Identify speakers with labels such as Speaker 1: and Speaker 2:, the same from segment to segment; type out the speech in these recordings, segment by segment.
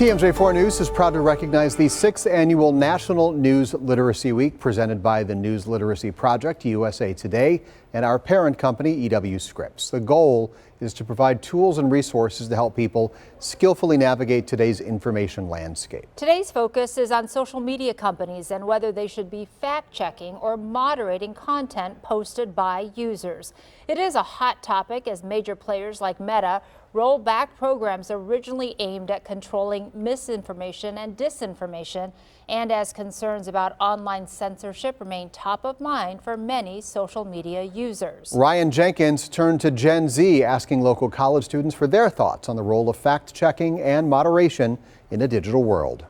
Speaker 1: TMJ4 News is proud to recognize the 6th annual National News Literacy Week presented by the News Literacy Project, USA Today, and our parent company, EW Scripps. The goal is to provide tools and resources to help people skillfully navigate today's information landscape.
Speaker 2: Today's focus is on social media companies and whether they should be fact-checking or moderating content posted by users. It is a hot topic as major players like Meta roll back programs originally aimed at controlling misinformation and disinformation, and as concerns about online censorship remain top of mind for many social media users.
Speaker 1: Ryan Jenkins turned to Gen Z, asking local college students for their thoughts on the role of fact-checking and moderation in a digital world.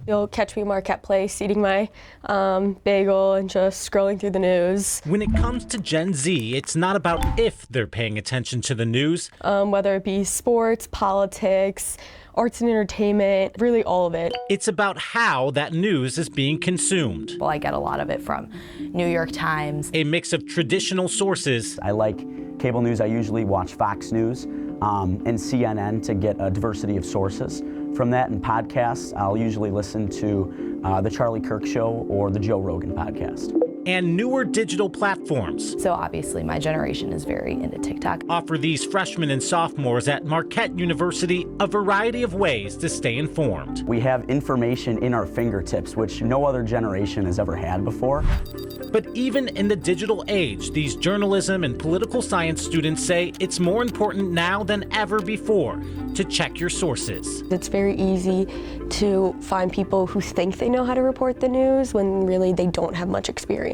Speaker 3: You'll catch me Marquette Place eating my bagel and just scrolling through the news.
Speaker 4: When it comes to Gen Z, it's not about if they're paying attention to the news.
Speaker 3: Whether it be sports, politics, arts and entertainment, really all of it.
Speaker 4: It's about how that news is being consumed.
Speaker 5: Well, I get a lot of it from New York Times.
Speaker 4: A mix of traditional sources.
Speaker 6: I like cable news. I usually watch Fox News and CNN to get a diversity of sources. From that and podcasts, I'll usually listen to the Charlie Kirk Show or the Joe Rogan podcast.
Speaker 4: And newer digital platforms.
Speaker 5: So obviously my generation is very into TikTok.
Speaker 4: Offer these freshmen and sophomores at Marquette University a variety of ways to stay informed.
Speaker 6: We have information in our fingertips, which no other generation has ever had before.
Speaker 4: But even in the digital age, these journalism and political science students say it's more important now than ever before to check your sources.
Speaker 3: It's very easy to find people who think they know how to report the news when really they don't have much experience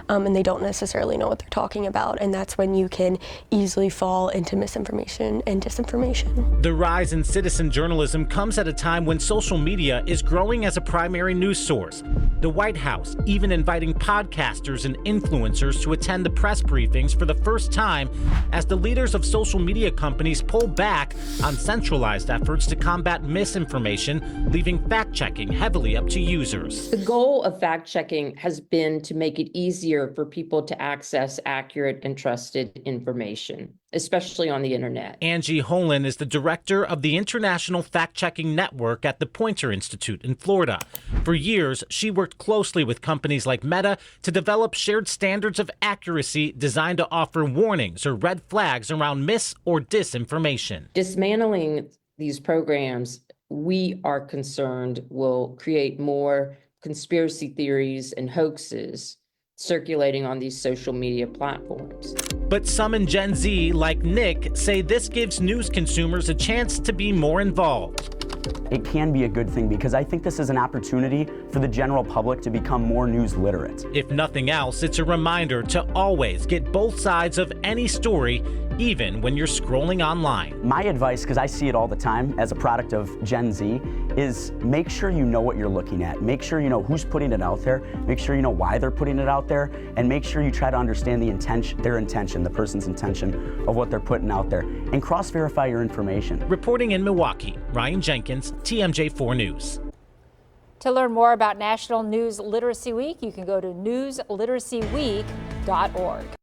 Speaker 3: and they don't necessarily know what they're talking about, and that's when you can easily fall into misinformation and disinformation.
Speaker 4: The rise in citizen journalism comes at a time when social media is growing as a primary news source. The White House even inviting podcasters and influencers to attend the press briefings for the first time as the leaders of social media companies pull back on centralized efforts to combat misinformation, leaving fact-checking heavily up to users.
Speaker 7: The goal of fact-checking has been to make it easier for people to access accurate and trusted information, especially on the internet.
Speaker 4: Angie Holan is the director of the International Fact-Checking Network at the Poynter Institute in Florida. For years, she worked closely with companies like Meta to develop shared standards of accuracy designed to offer warnings or red flags around mis- or disinformation.
Speaker 7: Dismantling these programs, we are concerned, will create more conspiracy theories and hoaxes circulating on these social media platforms.
Speaker 4: But some in Gen Z, like Nick, say this gives news consumers a chance to be more involved.
Speaker 6: It can be a good thing because I think this is an opportunity for the general public to become more news literate.
Speaker 4: If nothing else, it's a reminder to always get both sides of any story, even when you're scrolling online.
Speaker 6: My advice, because I see it all the time as a product of Gen Z, is make sure you know what you're looking at. Make sure you know who's putting it out there. Make sure you know why they're putting it out there. And make sure you try to understand the intention, the person's intention of what they're putting out there. And cross-verify your information.
Speaker 4: Reporting in Milwaukee, Ryan Jenkins, TMJ4 News.
Speaker 2: To learn more about National News Literacy Week, you can go to newsliteracyweek.org.